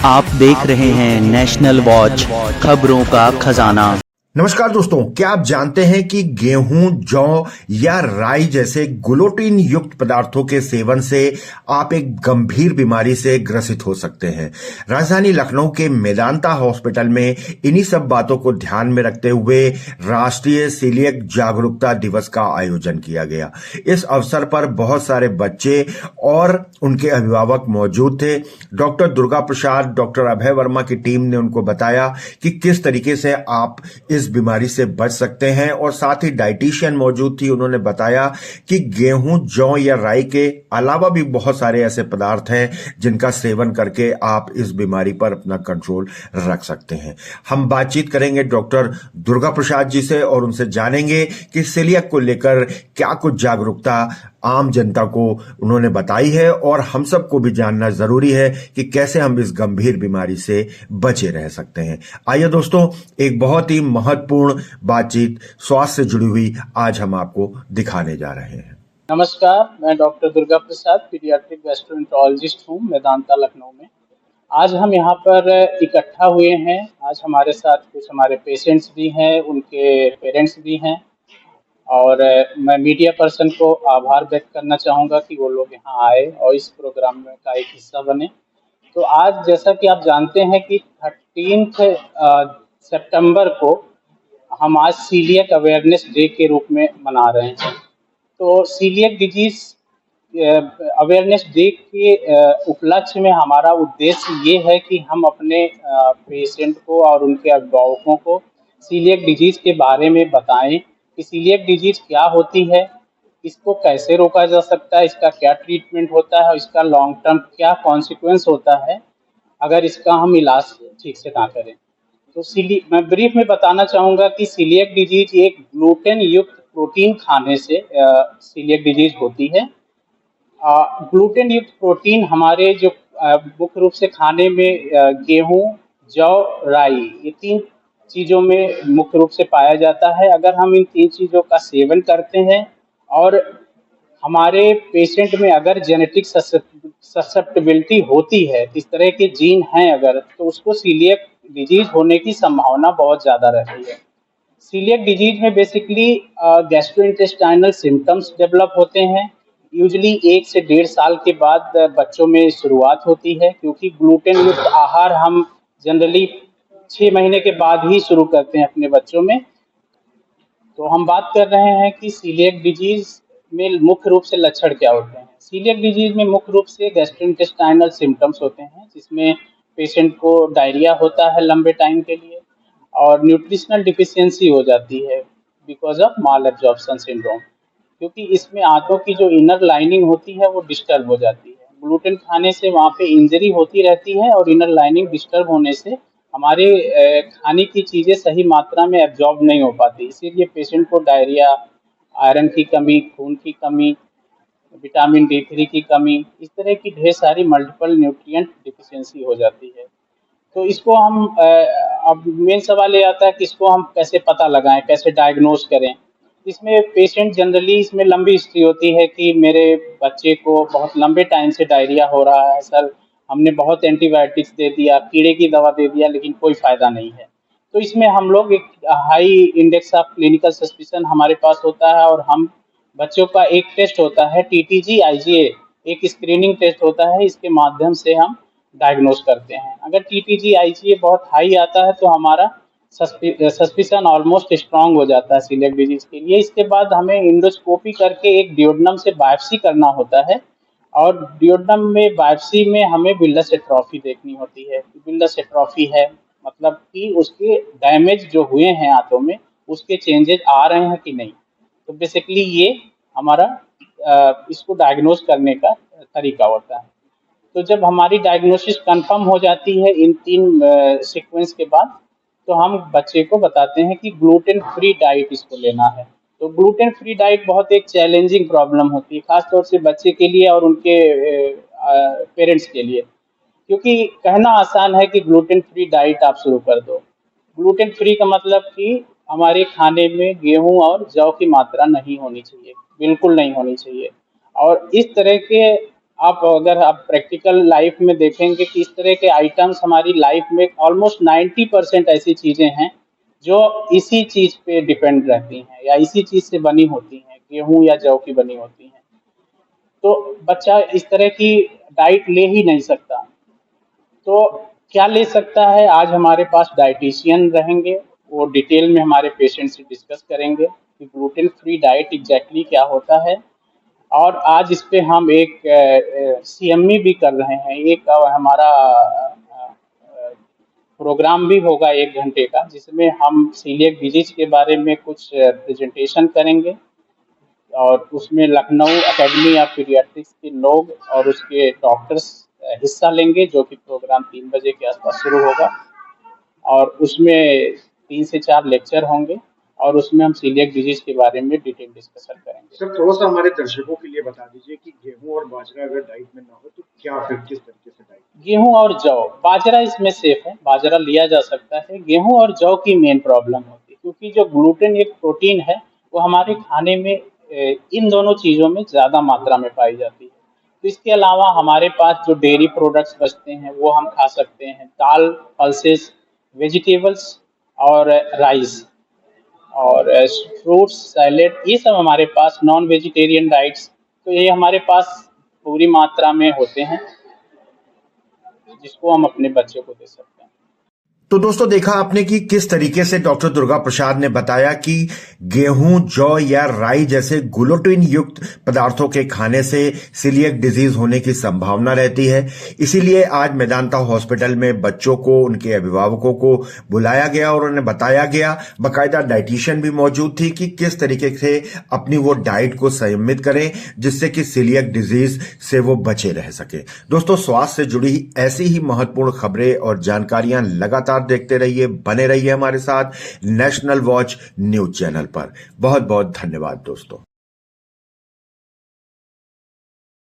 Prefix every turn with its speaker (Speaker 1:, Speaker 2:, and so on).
Speaker 1: आप देख रहे हैं नेशनल वॉच, खबरों का खजाना।
Speaker 2: नमस्कार दोस्तों, क्या आप जानते हैं कि गेहूं, जौ या राई जैसे ग्लूटेन युक्त पदार्थों के सेवन से आप एक गंभीर बीमारी से ग्रसित हो सकते हैं। राजधानी लखनऊ के मेदांता हॉस्पिटल में इन्हीं सब बातों को ध्यान में रखते हुए राष्ट्रीय सीलिएक जागरूकता दिवस का आयोजन किया गया। इस अवसर पर बहुत सारे बच्चे और उनके अभिभावक मौजूद थे। डॉक्टर दुर्गा प्रसाद, डॉक्टर अभय वर्मा की टीम ने उनको बताया कि किस तरीके से आप इस बीमारी से बच सकते हैं, और साथ ही डाइटिशियन मौजूद थी। उन्होंने बताया कि गेहूं, जौ या राई के अलावा भी बहुत सारे ऐसे पदार्थ हैं जिनका सेवन करके आप इस बीमारी पर अपना कंट्रोल रख सकते हैं। हम बातचीत करेंगे डॉक्टर दुर्गा प्रसाद जी से और उनसे जानेंगे कि सेलिएक को लेकर क्या कुछ जागरूकता आम जनता को उन्होंने बताई है, और हम सबको भी जानना जरूरी है कि कैसे हम इस गंभीर बीमारी से बचे रह सकते हैं। आइए दोस्तों, एक बहुत ही महत्वपूर्ण बातचीत स्वास्थ्य से जुड़ी हुई आज हम आपको दिखाने जा रहे हैं।
Speaker 3: नमस्कार, मैं doctor Durga Prasad, paediatric gastroenterologist हूँ मेदांता लखनऊ में। आज हम यहाँ पर इकट्ठा हुए हैं। आज हमारे साथ कुछ हमारे पेशेंट्स भी हैं, उनके पेरेंट्स भी हैं, और मैं मीडिया पर्सन को आभार व्यक्त करना चाहूँगा कि वो लोग यहाँ आए और इस प्रोग्राम में का एक हिस्सा बने। तो आज जैसा कि आप जानते हैं कि 13 सितंबर को हम आज सीलिएक अवेयरनेस डे के रूप में मना रहे हैं। तो सीलिएक डिजीज अवेयरनेस डे के उपलक्ष्य में हमारा उद्देश्य ये है कि हम अपने पेशेंट को और उनके अभिभावकों को सीलिएक डिजीज के बारे में बताएं कि सीलिएक डिजीज क्या होती है, इसको कैसे रोका जा सकता है, इसका क्या ट्रीटमेंट होता है और इसका लॉन्ग टर्म क्या कॉन्सिक्वेंस होता है अगर इसका हम इलाज ठीक से ना करें। तो मैं ब्रीफ में बताना चाहूँगा कि सीलिएक डिजीज एक ग्लूटेन युक्त प्रोटीन खाने से सीलिएक डिजीज होती है। ग्लूटेन युक्त प्रोटीन हमारे जो मुख्य रूप से खाने में गेहूं, जौ, राई, ये 3 चीज़ों में मुख्य रूप से पाया जाता है। अगर हम इन 3 चीज़ों का सेवन करते हैं और हमारे पेशेंट में अगर जेनेटिक ससेप्टेबिलिटी होती है, इस तरह के जीन हैं अगर, तो उसको सीलिएक डिजीज होने की संभावना बहुत ज़्यादा रहती है। सीलिएक डिजीज में बेसिकली गैस्ट्रोइंटेस्टाइनल सिम्टम्स डेवलप होते हैं। यूजुअली 1 से 1.5 साल के बाद बच्चों में शुरुआत होती है, क्योंकि ग्लूटेन युक्त आहार हम जनरली 6 महीने के बाद ही शुरू करते हैं अपने बच्चों में। तो हम बात कर रहे हैं कि सीलिएक डिजीज में मुख्य रूप से लक्षण क्या होते हैं। सीलिएक डिजीज में मुख्य रूप से गैस्ट्रोइंटेस्टाइनल सिम्टम्स होते हैं, जिसमें पेशेंट को डायरिया होता है लंबे टाइम के लिए, और न्यूट्रिशनल डिफिशियंसी हो जाती है because of mall absorption syndrome, क्योंकि इसमें आंतों की जो इनर लाइनिंग होती है वो डिस्टर्ब हो जाती है। ग्लूटेन खाने से वहाँ पे इंजरी होती रहती है और इनर लाइनिंग डिस्टर्ब होने से हमारे खाने की चीज़ें सही मात्रा में एब्जॉर्ब नहीं हो पाती, इसीलिए पेशेंट को डायरिया, आयरन की कमी, खून की कमी, विटामिन D3 की कमी, इस तरह की ढेर सारी मल्टीपल न्यूट्रिएंट डिफिशियंसी हो जाती है। तो इसको हम अब मेन सवाल ये आता है कि इसको हम कैसे पता लगाएं, कैसे डायग्नोज करें। इसमें पेशेंट जनरली इसमें लंबी हिस्ट्री होती है कि मेरे बच्चे को बहुत लंबे टाइम से डायरिया हो रहा है सर, हमने बहुत एंटीबायोटिक्स दे दिया, कीड़े की दवा दे दिया, लेकिन कोई फ़ायदा नहीं है। तो इसमें हम लोग एक high index of clinical suspicion हमारे पास होता है, और हम बच्चों का एक टेस्ट होता है TTG IgA, एक स्क्रीनिंग टेस्ट होता है, इसके माध्यम से हम डायग्नोज करते हैं। अगर TTG IgA बहुत हाई आता है तो हमारा सस्पिशन ऑलमोस्ट स्ट्रांग हो जाता है सीलिएक डिजीज के लिए। इसके बाद हमें इंडोस्कोपी करके एक डियोडनम से बायोप्सी करना होता है, और डियोडनम में बायोप्सी में हमें विलस एट्रोफी देखनी होती है। विलस एट्रोफी है मतलब कि उसके डैमेज जो हुए हैं आंतों में, उसके चेंजेस आ रहे हैं कि नहीं। तो बेसिकली ये हमारा इसको डायग्नोज करने का तरीका होता है। तो जब हमारी डायग्नोसिस कंफर्म हो जाती है इन 3 सीक्वेंस के बाद, तो हम बच्चे को बताते हैं कि ग्लूटेन फ्री डाइट इसको लेना है। तो ग्लूटेन फ्री डाइट बहुत एक चैलेंजिंग प्रॉब्लम होती है, खासतौर से बच्चे के लिए और उनके पेरेंट्स के लिए, क्योंकि कहना आसान है कि ग्लूटेन फ्री डाइट आप शुरू कर दो। ग्लूटेन फ्री का मतलब कि हमारे खाने में गेहूं और जौ की मात्रा नहीं होनी चाहिए, बिल्कुल नहीं होनी चाहिए। और इस तरह के आप अगर आप प्रैक्टिकल लाइफ में देखेंगे कि इस तरह के आइटम्स हमारी लाइफ में ऑलमोस्ट 90% ऐसी चीजें हैं जो इसी चीज पे डिपेंड रहती हैं या इसी चीज से बनी होती हैं, गेहूं या जौ की बनी होती हैं। तो बच्चा इस तरह की डाइट ले ही नहीं सकता। तो क्या ले सकता है, आज हमारे पास डाइटिशियन रहेंगे, वो डिटेल में हमारे पेशेंट से डिस्कस करेंगे कि ग्लूटेन फ्री डाइट एग्जैक्टली क्या होता है। और आज इस पे हम एक सीएमई भी कर रहे हैं, एक हमारा प्रोग्राम भी होगा 1 घंटे का, जिसमें हम सीलिएक डिजीज के बारे में कुछ प्रेजेंटेशन करेंगे और उसमें लखनऊ एकेडमी ऑफ पीडियाट्रिक्स के लोग और उसके डॉक्टर्स हिस्सा लेंगे, जो कि प्रोग्राम 3 बजे के आसपास शुरू होगा और उसमें 3 से 4 लेक्चर होंगे और उसमें हम सीलिएक डिजीज के बारे में डिटेल डिस्कशन करेंगे।
Speaker 4: सर थोड़ा सा हमारे दर्शकों के लिए बता दीजिए कि गेहूं और बाजरा अगर डाइट में ना हो तो क्या फिर किस तरीके से डाइट?
Speaker 3: गेहूं और जौ, बाजरा इसमें सेफ है, बाजरा लिया जा सकता है। गेहूं और जौ की मेन प्रॉब्लम होती है क्योंकि जो ग्लूटेन एक प्रोटीन है वो हमारे खाने में इन दोनों चीज़ों में ज़्यादा मात्रा में पाई जाती है। तो इसके अलावा हमारे पास जो डेयरी प्रोडक्ट्स बचते हैं वो हम खा सकते हैं, दाल, पल्सेस, वेजिटेबल्स और राइस और फ्रूट्स, सैलेड, ये सब हमारे पास नॉन वेजिटेरियन डाइट्स, तो ये हमारे पास पूरी मात्रा में होते हैं जिसको हम अपने बच्चे को दे सकते हैं।
Speaker 2: तो दोस्तों देखा आपने कि किस तरीके से डॉक्टर दुर्गा प्रसाद ने बताया कि गेहूं, जौ या राई जैसे ग्लूटेन युक्त पदार्थों के खाने से सीलिएक डिजीज होने की संभावना रहती है। इसीलिए आज मेदांता हॉस्पिटल में बच्चों को, उनके अभिभावकों को बुलाया गया और उन्हें बताया गया, बाकायदा डाइटिशियन भी मौजूद थी कि किस तरीके से अपनी वो डाइट को संयमित करें जिससे कि सीलिएक डिजीज से वो बचे रह सके। दोस्तों स्वास्थ्य से जुड़ी ऐसी ही महत्वपूर्ण खबरें और जानकारियां लगातार देखते रहिए, बने रहिए हमारे साथ नेशनल वॉच न्यूज चैनल पर। बहुत बहुत धन्यवाद दोस्तों।